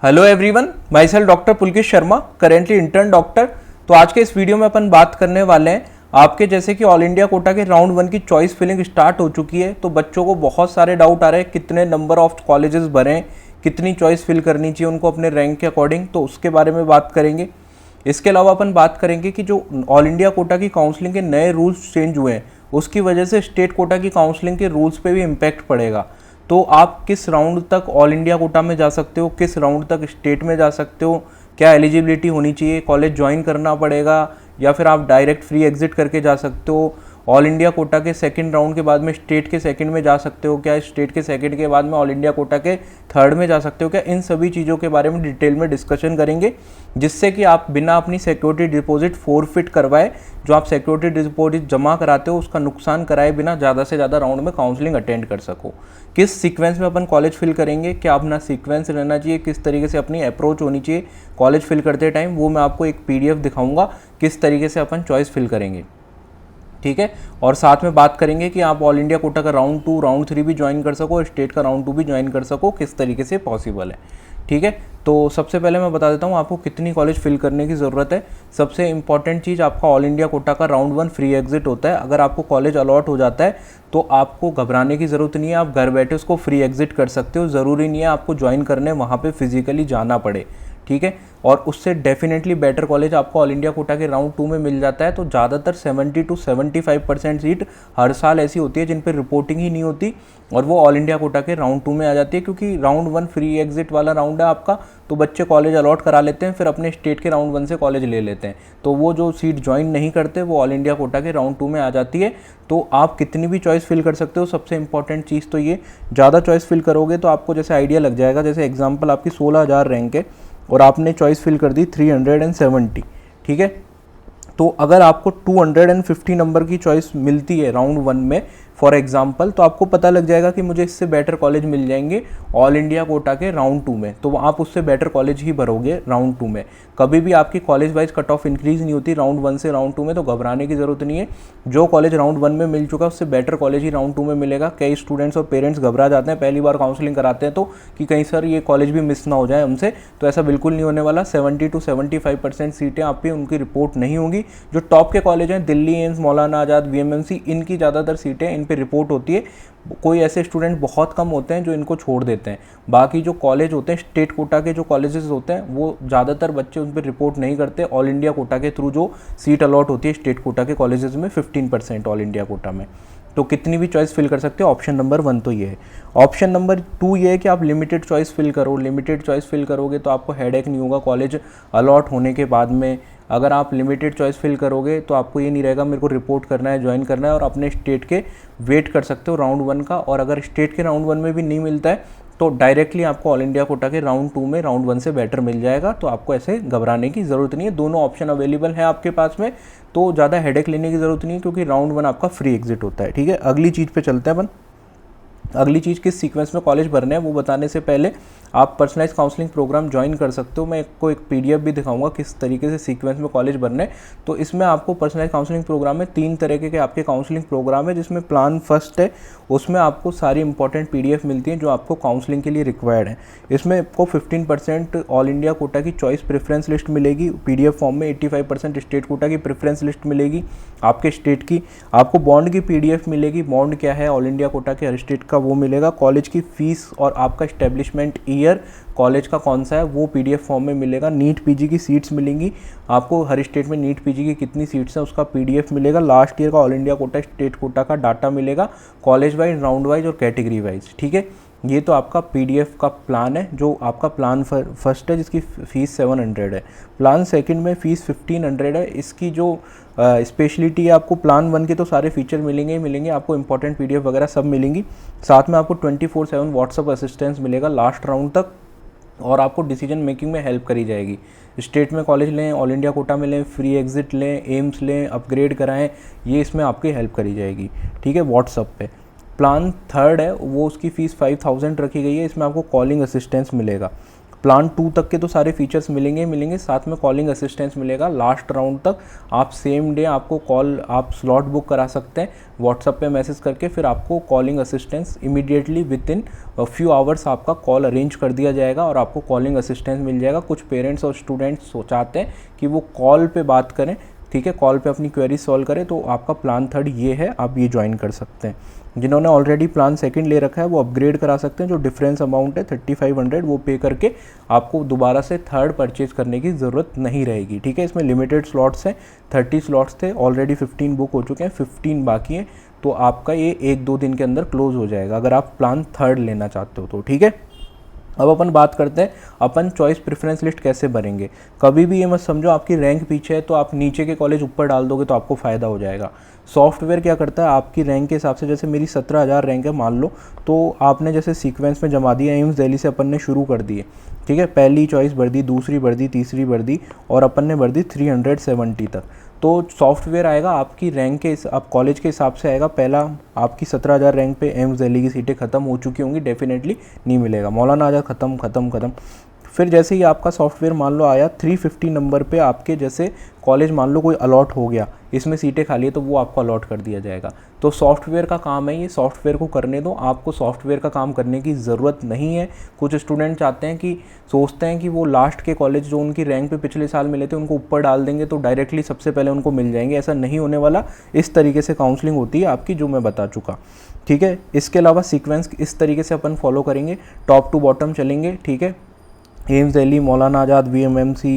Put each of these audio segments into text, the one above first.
Hello everyone, my self doctor Pulkit Sharma, currently intern doctor. तो आज के इस वीडियो में अपन बात करने वाले हैं आपके जैसे कि ऑल इंडिया कोटा के राउंड 1 की चॉइस फिलिंग स्टार्ट हो चुकी है। तो बच्चों को बहुत सारे डाउट आ रहे हैं कितने नंबर ऑफ कॉलेजेस भरें, कितनी चॉइस फिल करनी चाहिए उनको अपने रैंक के अकॉर्डिंग, तो उसके बारे में बात करेंगे। इसके अलावा अपन बात करेंगे कि जो ऑल इंडिया कोटा की काउंसलिंग के नए रूल्स चेंज हुए हैं उसकी वजह से स्टेट कोटा की काउंसलिंग के रूल्स पे भी इम्पैक्ट पड़ेगा। तो आप किस राउंड तक ऑल इंडिया कोटा में जा सकते हो, किस राउंड तक स्टेट में जा सकते हो, क्या एलिजिबिलिटी होनी चाहिए, कॉलेज ज्वाइन करना पड़ेगा या फिर आप डायरेक्ट फ्री एग्जिट करके जा सकते हो, ऑल इंडिया कोटा के सेकंड राउंड के बाद में स्टेट के सेकंड में जा सकते हो क्या, स्टेट के सेकंड के बाद में ऑल इंडिया कोटा के थर्ड में जा सकते हो क्या, इन सभी चीज़ों के बारे में डिटेल में डिस्कशन करेंगे, जिससे कि आप बिना अपनी सिक्योरिटी डिपॉजिट फोरफिट करवाए, जो आप सिक्योरिटी डिपॉजिट जमा कराते हो उसका नुकसान कराए बिना ज़्यादा से ज़्यादा राउंड में काउंसलिंग अटेंड कर सको। किस सीक्वेंस में अपन कॉलेज फिल करेंगे, क्या अपना सीक्वेंस रहना चाहिए, किस तरीके से अपनी अप्रोच होनी चाहिए कॉलेज फिल करते टाइम, वो मैं आपको एक PDF दिखाऊंगा किस तरीके से अपन चॉइस फिल करेंगे, ठीक है। और साथ में बात करेंगे कि आप ऑल इंडिया कोटा का राउंड 2 राउंड 3 भी ज्वाइन कर सको, स्टेट का राउंड 2 भी ज्वाइन कर सको, किस तरीके से पॉसिबल है, ठीक है। तो सबसे पहले मैं बता देता हूँ आपको कितनी कॉलेज फिल करने की ज़रूरत है। सबसे इंपॉर्टेंट चीज़, आपका ऑल इंडिया कोटा का राउंड 1 फ्री एग्जिट होता है। अगर आपको कॉलेज अलॉट हो जाता है तो आपको घबराने की ज़रूरत नहीं है, आप घर बैठे उसको फ्री एग्जिट कर सकते हो। ज़रूरी नहीं है आपको ज्वाइन करने वहाँ पे फिजिकली जाना पड़े, ठीक है। और उससे डेफिनेटली बेटर कॉलेज आपको ऑल इंडिया कोटा के राउंड 2 में मिल जाता है। तो ज़्यादातर 70 to 75% सीट हर साल ऐसी होती है जिन पर रिपोर्टिंग ही नहीं होती और वो ऑल इंडिया कोटा के राउंड 2 में आ जाती है, क्योंकि राउंड 1 फ्री एग्जिट वाला राउंड है आपका, तो बच्चे कॉलेज अलॉट करा लेते हैं, फिर अपने स्टेट के राउंड 1 से कॉलेज ले लेते हैं। तो वो जो सीट ज्वाइन नहीं करते वो ऑल इंडिया कोटा के राउंड 2 में आ जाती है। तो आप कितनी भी चॉइस फिल कर सकते हो। सबसे इंपॉर्टेंट चीज़ तो ये, ज़्यादा चॉइस फिल करोगे तो आपको जैसे आइडिया लग जाएगा। जैसे एग्जाम्पल, आपकी 16,000 रैंक है और आपने चॉइस फिल कर दी 370, ठीक है। तो अगर आपको 250 नंबर की चॉइस मिलती है राउंड 1 में फॉर एग्जांपल, तो आपको पता लग जाएगा कि मुझे इससे बेटर कॉलेज मिल जाएंगे ऑल इंडिया कोटा के राउंड 2 में, तो आप उससे बेटर कॉलेज ही भरोगे राउंड 2 में। कभी भी आपकी college wise cut off increase नहीं होती राउंड 1 से राउंड 2 में, तो घबराने की ज़रूरत नहीं है। जो कॉलेज राउंड 1 में मिल चुका है उससे बेटर कॉलेज ही राउंड 2 में मिलेगा। कई स्टूडेंट्स और पेरेंट्स घबरा जाते हैं पहली बार काउंसलिंग कराते हैं तो, कि कहीं सर ये कॉलेज भी मिस ना हो जाए हमसे, तो ऐसा बिल्कुल नहीं होने वाला। 70 to 75% सीटें आपकी उनकी रिपोर्ट नहीं होंगी। जो टॉप के कॉलेज हैं, दिल्ली एम्स, मौलाना आज़ाद, VMMC, इनकी ज़्यादातर सीटें इन पर रिपोर्ट होती है। कोई ऐसे स्टूडेंट बहुत कम होते हैं जो इनको छोड़ देते हैं। बाकी जो कॉलेज होते हैं स्टेट कोटा के, जो कॉलेजेस होते हैं, वो ज़्यादातर बच्चे उन पर रिपोर्ट नहीं करते। ऑल इंडिया कोटा के थ्रू जो सीट अलॉट होती है स्टेट कोटा के कॉलेजेस में 15% ऑल इंडिया कोटा में, तो कितनी भी चॉइस फिल कर सकते हो। ऑप्शन नंबर 1 तो ये है। ऑप्शन नंबर 2 ये है कि आप लिमिटेड चॉइस फिल करो। लिमिटेड चॉइस फिल करोगे तो आपको हेडेक नहीं होगा कॉलेज अलॉट होने के बाद में। अगर आप लिमिटेड चॉइस फिल करोगे तो आपको ये नहीं रहेगा मेरे को रिपोर्ट करना है, ज्वाइन करना है, और अपने स्टेट के वेट कर सकते हो राउंड 1 का। और अगर स्टेट के राउंड 1 में भी नहीं मिलता है तो डायरेक्टली आपको ऑल इंडिया कोटा के राउंड 2 में राउंड 1 से बेटर मिल जाएगा। तो आपको ऐसे घबराने की ज़रूरत नहीं है, दोनों ऑप्शन अवेलेबल है आपके पास में, तो ज़्यादा हेडेक लेने की ज़रूरत नहीं है, क्योंकि राउंड 1 आपका फ्री एग्जिट होता है, ठीक है। अगली चीज़ पे चलते हैं अपन। अगली चीज़, किस सीक्वेंस में कॉलेज भरने हैं वो बताने से पहले आप पर्सनलाइज काउंसलिंग प्रोग्राम ज्वाइन कर सकते हो। मैं आपको एक PDF भी दिखाऊंगा किस तरीके से सीक्वेंस में कॉलेज भरने हैं। तो इसमें आपको पर्सनलाइज काउंसलिंग प्रोग्राम में 3 तरीके के आपके काउंसलिंग प्रोग्राम है, जिसमें प्लान फर्स्ट है, उसमें आपको सारी इंपॉर्टेंट PDF मिलती हैं जो आपको काउंसलिंग के लिए रिक्वायर्ड है। इसमें आपको 15% ऑल इंडिया कोटा की चॉइस प्रेफरेंस लिस्ट मिलेगी PDF फॉर्म में, 85% स्टेट कोटा की प्रेफरेंस लिस्ट मिलेगी आपके स्टेट की। आपको बॉन्ड की PDF मिलेगी, बॉन्ड क्या है ऑल इंडिया कोटा के हर स्टेट का वो मिलेगा। कॉलेज की फीस और आपका स्टैब्लिशमेंट ईयर कॉलेज का कौन सा है वो PDF फॉर्म में मिलेगा। नीट PG की सीट्स मिलेंगी आपको, हर स्टेट में नीट PG की कितनी सीट्स हैं उसका PDF मिलेगा। लास्ट ईयर का all India quota state quota का डाटा मिलेगा, कॉलेज वाइज, राउंड वाइज और कैटेगरी वाइज, ठीक है। ये तो आपका PDF का प्लान है, जो आपका प्लान फर्स्ट है जिसकी फ़ीस 700 है। प्लान सेकंड में फ़ीस 1500 है। इसकी जो स्पेशलिटी है, आपको प्लान 1 के तो सारे फीचर मिलेंगे ही मिलेंगे, आपको इंपॉर्टेंट PDF वगैरह सब मिलेंगी। साथ में आपको 24/7 व्हाट्सअप असिस्टेंस मिलेगा लास्ट राउंड तक, और आपको डिसीजन मेकिंग में हेल्प करी जाएगी। स्टेट में कॉलेज लें, ऑल इंडिया कोटा में लें, फ्री एग्जिट लें, एम्स लें, अपग्रेड कराएं, ये इसमें आपकी हेल्प करी जाएगी, ठीक है, व्हाट्सअप पे। प्लान थर्ड है वो, उसकी फ़ीस 5000 रखी गई है। इसमें आपको कॉलिंग असिस्टेंस मिलेगा। प्लान 2 तक के तो सारे फीचर्स मिलेंगे, साथ में कॉलिंग असिस्टेंस मिलेगा। लास्ट राउंड तक आप सेम डे आपको कॉल आप स्लॉट बुक करा सकते हैं व्हाट्सएप पे मैसेज करके, फिर आपको calling assistance immediately with in few hours आपका कॉल अरेंज कर दिया जाएगा और आपको कॉलिंग असिस्टेंस मिल जाएगा। कुछ पेरेंट्स और स्टूडेंट्स चाहते हैं कि वो कॉल पे बात करें, ठीक है, कॉल पे अपनी क्वेरी सॉल्व करें, तो आपका प्लान 3 ये है, आप ये ज्वाइन कर सकते हैं। जिन्होंने ऑलरेडी प्लान 2 ले रखा है वो अपग्रेड करा सकते हैं। जो डिफरेंस अमाउंट है 3500 वो पे करके आपको दोबारा से 3rd परचेज करने की ज़रूरत नहीं रहेगी, ठीक है। इसमें लिमिटेड स्लॉट्स हैं, 30 स्लॉट्स थे, ऑलरेडी 15 बुक हो चुके हैं, 15 बाकी हैं, तो आपका ये 1-2 दिन के अंदर क्लोज हो जाएगा अगर आप प्लान 3rd लेना चाहते हो तो, ठीक है। अब अपन बात करते हैं अपन चॉइस प्रेफरेंस लिस्ट कैसे भरेंगे। कभी भी ये मत समझो आपकी रैंक पीछे है तो आप नीचे के कॉलेज ऊपर डाल दोगे तो आपको फ़ायदा हो जाएगा। सॉफ्टवेयर क्या करता है, आपकी रैंक के हिसाब से, जैसे मेरी 17,000 रैंक है मान लो, तो आपने जैसे सीक्वेंस में जमा दिया, एम्स दिल्ली से अपन ने शुरू कर दिए, ठीक है, पहली चॉइस भर दी, दूसरी भर दी, तीसरी भर दी और अपन ने भर दी 370 तक। तो सॉफ्टवेयर आएगा आपकी रैंक के, आप कॉलेज के हिसाब से आएगा। पहला आपकी 17,000 रैंक पे एम्स दिल्ली की सीटें ख़त्म हो चुकी होंगी, डेफिनेटली नहीं मिलेगा। मौलाना आज़ाद ख़त्म। फिर जैसे ही आपका सॉफ्टवेयर मान लो आया 350 नंबर पे, आपके जैसे कॉलेज मान लो कोई अलॉट हो गया, इसमें सीटें खाली है तो वो आपको अलॉट कर दिया जाएगा। तो सॉफ्टवेयर का काम है ये, सॉफ्टवेयर को करने दो, आपको सॉफ्टवेयर का काम करने की ज़रूरत नहीं है। कुछ स्टूडेंट चाहते हैं कि सोचते हैं कि वो लास्ट के कॉलेज जो उनकी रैंक पे पिछले साल मिले थे उनको ऊपर डाल देंगे तो डायरेक्टली सबसे पहले उनको मिल जाएंगे। ऐसा नहीं होने वाला। इस तरीके से काउंसलिंग होती है आपकी, जो मैं बता चुका, ठीक है। इसके अलावा सीक्वेंस इस तरीके से अपन फॉलो करेंगे, टॉप टू बॉटम चलेंगे, ठीक है। एम्स दिल्ली, मौलाना आज़ाद, VMMC,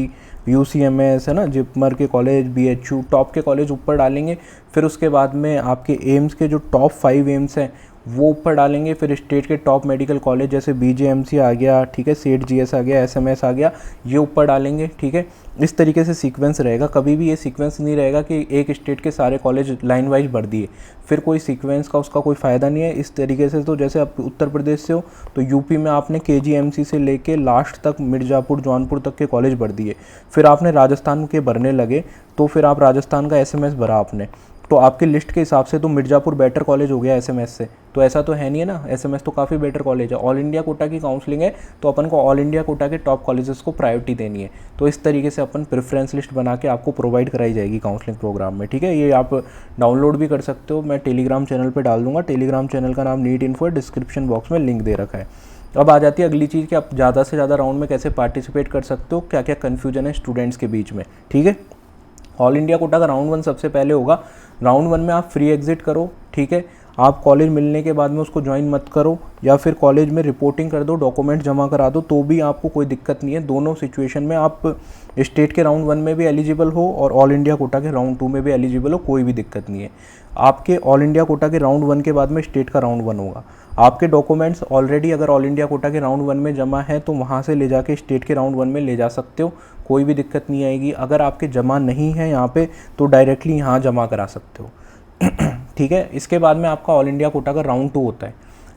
UCMS है ना, जिपमर के कॉलेज, BHU टॉप के कॉलेज ऊपर डालेंगे। फिर उसके बाद में आपके एम्स के जो टॉप 5 एम्स हैं वो ऊपर डालेंगे। फिर स्टेट के टॉप मेडिकल कॉलेज जैसे BJMC आ गया, ठीक है, सेठ GS आ गया, SMS आ गया, ये ऊपर डालेंगे, ठीक है। इस तरीके से सीक्वेंस रहेगा। कभी भी ये सीक्वेंस नहीं रहेगा कि एक स्टेट के सारे कॉलेज लाइन वाइज भर दिए, फिर कोई सीक्वेंस का उसका कोई फ़ायदा नहीं है। इस तरीके से तो जैसे आप उत्तर प्रदेश से हो तो यूपी में आपने KGMC से लेके लास्ट तक मिर्ज़ापुर, जौनपुर तक के कॉलेज भर दिए। फिर आपने राजस्थान के भरने लगे तो फिर आप राजस्थान का SMS भरा आपने, तो आपकी लिस्ट के हिसाब से तो मिर्ज़ापुर बेटर कॉलेज हो गया SMS से, तो ऐसा तो है नहीं है ना। SMS तो काफ़ी बेटर कॉलेज है। ऑल इंडिया कोटा की काउंसलिंग है तो अपन को ऑल इंडिया कोटा के टॉप कॉलेजेस को प्रायोरिटी देनी है। तो इस तरीके से अपन प्रेफरेंस लिस्ट बना के आपको प्रोवाइड कराई जाएगी काउंसलिंग प्रोग्राम में, ठीक है। ये आप डाउनलोड भी कर सकते हो, मैं टेलीग्राम चैनल पर डाल दूंगा। टेलीग्राम चैनल का नाम नीट इन्फो है, डिस्क्रिप्शन बॉक्स में लिंक दे रखा है। अब आ जाती है अगली चीज़ कि आप ज़्यादा से ज़्यादा राउंड में कैसे पार्टिसिपेट कर सकते हो, क्या क्या कन्फ्यूजन है स्टूडेंट्स के बीच में, ठीक है। ऑल इंडिया कोटा का राउंड 1 सबसे पहले होगा। राउंड 1 में आप फ्री एग्जिट करो, ठीक है। आप कॉलेज मिलने के बाद में उसको ज्वाइन मत करो, या फिर कॉलेज में रिपोर्टिंग कर दो, डॉक्यूमेंट जमा करा दो, तो भी आपको कोई दिक्कत नहीं है। दोनों सिचुएशन में आप स्टेट के राउंड 1 में भी एलिजिबल हो और ऑल इंडिया कोटा के राउंड 2 में भी एलिजिबल हो, कोई भी दिक्कत नहीं है। आपके ऑल इंडिया कोटा के राउंड 1 के बाद में स्टेट का राउंड 1 होगा। आपके डॉक्यूमेंट्स ऑलरेडी अगर ऑल इंडिया कोटा के राउंड 1 में जमा है तो वहाँ से ले जाके स्टेट के राउंड 1 में ले जा सकते हो, कोई भी दिक्कत नहीं आएगी। अगर आपके जमा नहीं है यहाँ पे तो डायरेक्टली यहाँ जमा करा सकते हो, ठीक है। इसके बाद में आपका ऑल इंडिया कोटा का राउंड 2 होता है।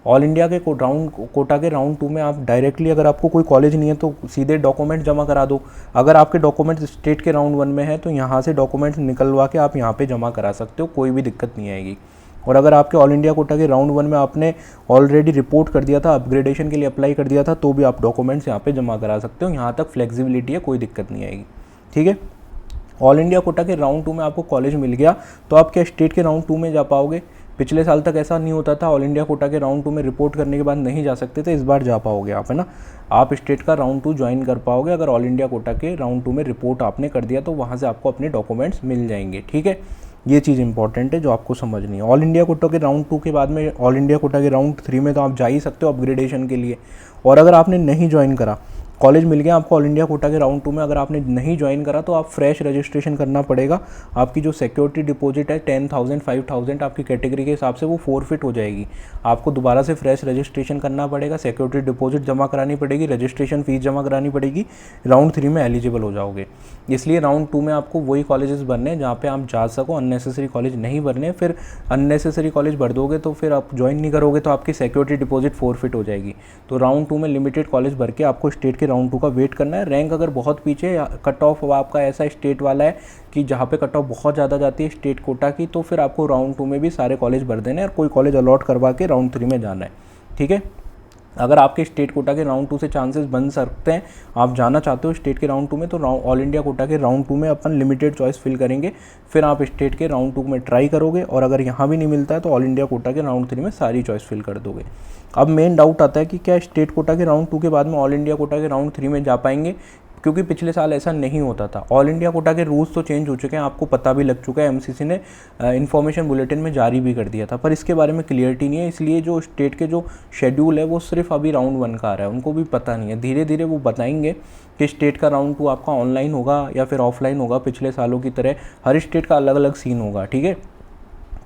ऑल इंडिया के कोटा के राउंड 2 में आप डायरेक्टली, अगर आपको कोई कॉलेज नहीं है तो सीधे डॉक्यूमेंट जमा करा दो। अगर आपके डॉक्यूमेंट्स स्टेट के राउंड 1 में है तो यहाँ से डॉक्यूमेंट्स निकलवा के आप यहाँ पे जमा करा सकते हो, कोई भी दिक्कत नहीं आएगी। और अगर आपके ऑल इंडिया कोटा के राउंड 1 में आपने ऑलरेडी रिपोर्ट कर दिया था, अपग्रेडेशन के लिए अप्लाई कर दिया था, तो भी आप डॉक्यूमेंट्स यहाँ पे जमा करा सकते हो। यहाँ तक फ्लेक्सिबिलिटी है, कोई दिक्कत नहीं आएगी, ठीक है। ऑल इंडिया कोटा के राउंड 2 में आपको कॉलेज मिल गया तो आप क्या स्टेट के राउंड 2 में जा पाओगे? पिछले साल तक ऐसा नहीं होता था, ऑल इंडिया कोटा के राउंड 2 में रिपोर्ट करने के बाद नहीं जा सकते थे, इस बार जा पाओगे आप, है ना। आप स्टेट का राउंड 2 ज्वाइन कर पाओगे अगर ऑल इंडिया कोटा के राउंड 2 में रिपोर्ट आपने कर दिया, तो वहाँ से आपको अपने डॉक्यूमेंट्स मिल जाएंगे, ठीक है। ये चीज़ इंपॉर्टेंट है जो आपको समझनी है। ऑल इंडिया कोटा के राउंड 2 के बाद में ऑल इंडिया कोटा के राउंड 3 में तो आप जा ही सकते हो अपग्रेडेशन के लिए। और अगर आपने नहीं ज्वाइन करा, कॉलेज मिल गया आपको ऑल इंडिया कोटा के राउंड 2 में, अगर आपने नहीं ज्वाइन करा तो आप फ्रेश रजिस्ट्रेशन करना पड़ेगा। आपकी जो सिक्योरिटी डिपॉजिट है 10,000 5,000 आपकी कैटेगरी के हिसाब से वो फोरफिट हो जाएगी। आपको दोबारा से फ्रेश रजिस्ट्रेशन करना पड़ेगा, सिक्योरिटी डिपॉजिट जमा करानी पड़ेगी, रजिस्ट्रेशन फीस जमा करानी पड़ेगी, राउंड 3 में एलिजिबल हो जाओगे। इसलिए राउंड 2 में आपको वही कॉलेजेस भरने हैं जहाँ पे आप जा सको, अननेसेसरी कॉलेज नहीं भरने। फिर अननेसेसरी कॉलेज भर दोगे तो फिर आप ज्वाइन नहीं करोगे तो आपकी सिक्योरिटी डिपॉजिट फोरफिट हो जाएगी। तो राउंड 2 में लिमिटेड कॉलेज भर के आपको स्टेट के राउंड 2 का वेट करना है। रैंक अगर बहुत पीछे, कट ऑफ आपका ऐसा स्टेट वाला है कि जहाँ पे कट ऑफ बहुत ज़्यादा जाती है स्टेट कोटा की, तो फिर आपको राउंड 2 में भी सारे कॉलेज भर देने हैं और कोई कॉलेज अलॉट करवा के राउंड 3 में जाना है, ठीक है। अगर आपके स्टेट कोटा के राउंड 2 से चांसेस बन सकते हैं, आप जाना चाहते हो स्टेट के राउंड 2 में, तो ऑल इंडिया कोटा के राउंड 2 में अपन लिमिटेड चॉइस फिल करेंगे, फिर आप स्टेट के राउंड 2 में ट्राई करोगे, और अगर यहाँ भी नहीं मिलता है तो ऑल इंडिया कोटा के राउंड 3 में सारी चॉइस फिल कर दोगे। अब मेन डाउट आता है कि क्या स्टेट कोटा के राउंड 2 के बाद में ऑल इंडिया कोटा के राउंड 3 में जा पाएंगे, क्योंकि पिछले साल ऐसा नहीं होता था। ऑल इंडिया कोटा के रूल्स तो चेंज हो चुके हैं, आपको पता भी लग चुका है, एमसीसी ने इन्फॉर्मेशन बुलेटिन में जारी भी कर दिया था, पर इसके बारे में क्लियरिटी नहीं है। इसलिए जो स्टेट के जो शेड्यूल है वो सिर्फ अभी राउंड 1 का आ रहा है, उनको भी पता नहीं है। धीरे धीरे वो बताएंगे कि स्टेट का राउंड 2 आपका ऑनलाइन होगा या फिर ऑफलाइन होगा। पिछले सालों की तरह हर स्टेट का अलग अलग सीन होगा, ठीक है।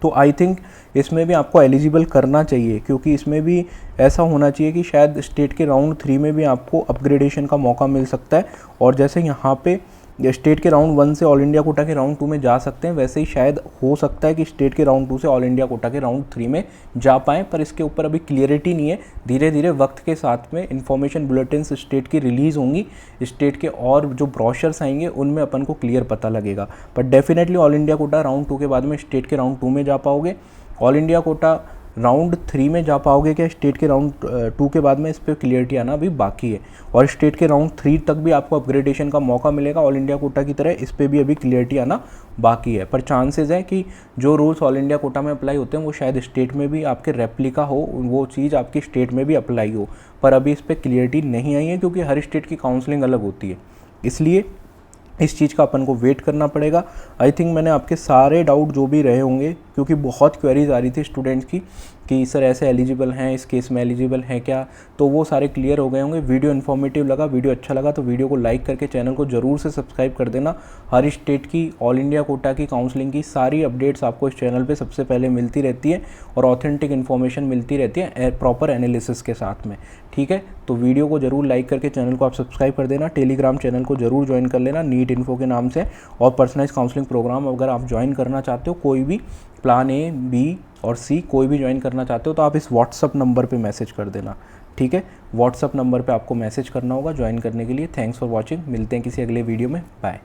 तो आई थिंक इसमें भी आपको एलिजिबल करना चाहिए, क्योंकि इसमें भी ऐसा होना चाहिए कि शायद स्टेट के राउंड 3 में भी आपको अपग्रेडेशन का मौका मिल सकता है, और जैसे यहाँ पे स्टेट के राउंड 1 से ऑल इंडिया कोटा के राउंड 2 में जा सकते हैं, वैसे ही शायद हो सकता है कि स्टेट के राउंड 2 से ऑल इंडिया कोटा के राउंड 3 में जा पाएँ, पर इसके ऊपर अभी क्लियरिटी नहीं है। धीरे धीरे वक्त के साथ में इन्फॉर्मेशन बुलेटिन्स स्टेट की रिलीज़ होंगी, स्टेट के और जो ब्रोशर्स आएंगे उनमें अपन को क्लियर पता लगेगा। पर definitely all India quota round 2 के बाद में स्टेट के राउंड 2 में जा पाओगे। ऑल इंडिया कोटा राउंड 3 में जा पाओगे क्या स्टेट के राउंड 2 के बाद में, इस पर क्लियरिटी आना अभी बाकी है। और स्टेट के राउंड 3 तक भी आपको अपग्रेडेशन का मौका मिलेगा ऑल इंडिया कोटा की तरह, इस पर भी अभी क्लियरिटी आना बाकी है। पर चांसेस है कि जो रूल्स ऑल इंडिया कोटा में अप्लाई होते हैं वो शायद स्टेट में भी आपके रेप्लिका हो, वो चीज़ आपकी स्टेट में भी अप्लाई हो, पर अभी इस पर क्लियरिटी नहीं आई है, क्योंकि हर स्टेट की काउंसलिंग अलग होती है। इसलिए इस चीज़ का अपन को वेट करना पड़ेगा। आई थिंक मैंने आपके सारे डाउट जो भी रहे होंगे, क्योंकि बहुत क्वेरीज आ रही थी स्टूडेंट्स की कि सर ऐसे एलिजिबल हैं, इस केस में एलिजिबल हैं क्या, तो वो सारे क्लियर हो गए होंगे। वीडियो इन्फॉर्मेटिव लगा, वीडियो अच्छा लगा तो वीडियो को लाइक करके चैनल को ज़रूर से सब्सक्राइब कर देना। हर स्टेट की, ऑल इंडिया कोटा की काउंसलिंग की सारी अपडेट्स आपको इस चैनल पे सबसे पहले मिलती रहती है, और ऑथेंटिक इन्फॉर्मेशन मिलती रहती है प्रॉपर एनालिसिस के साथ में, ठीक है। तो वीडियो को ज़रूर लाइक करके चैनल को आप सब्सक्राइब कर देना। टेलीग्राम चैनल को ज़रूर ज्वाइन कर लेना नीट इन्फो के नाम से, और पर्सनलाइज काउंसलिंग प्रोग्राम अगर आप ज्वाइन करना चाहते हो, कोई भी प्लान ए, बी और सी कोई भी ज्वाइन करना चाहते हो, तो आप इस व्हाट्सअप नंबर पे मैसेज कर देना, ठीक है। व्हाट्सअप नंबर पे आपको मैसेज करना होगा ज्वाइन करने के लिए। थैंक्स फॉर वॉचिंग, मिलते हैं किसी अगले वीडियो में, बाय।